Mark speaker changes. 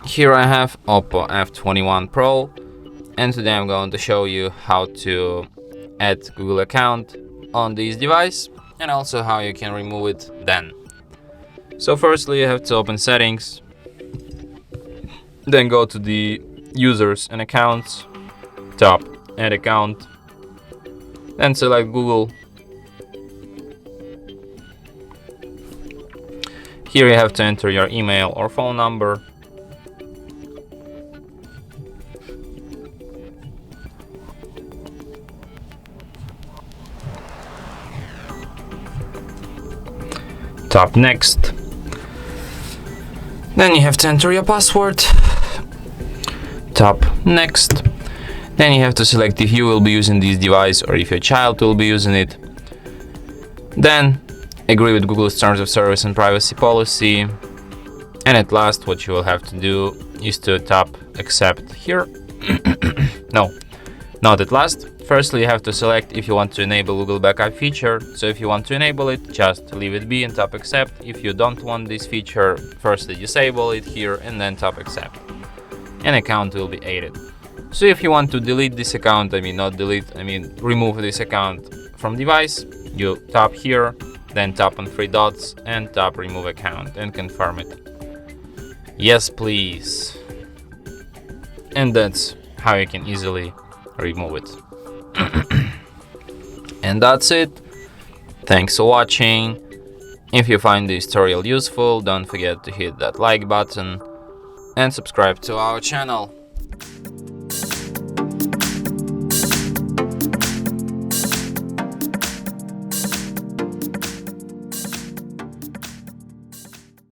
Speaker 1: Here I have OPPO F21 Pro, and today I'm going to show you how to add Google account on this device and also how you can remove it then. So firstly you have to open settings, then go to the users and accounts, tap add account, then select Google. Here you have to enter your email or phone number. Tap next. Then you have to enter your password. Tap next. Then you have to select if you will be using this device or if your child will be using it. Then agree with Google's terms of service and privacy policy. And at last what you will have to do is to tap accept here. No, not at last. Firstly, you have to select if you want to enable Google backup feature. So if you want to enable it, just leave it be and tap accept. If you don't want this feature, firstly disable it here and then tap accept. An account will be added. So if you want to delete this account, remove this account from device, you tap here, then tap on three dots and tap remove account and confirm it. Yes, please. And that's how you can easily remove it. And that's it. Thanks for watching. If you find this tutorial useful, don't forget to hit that like button and subscribe to our channel.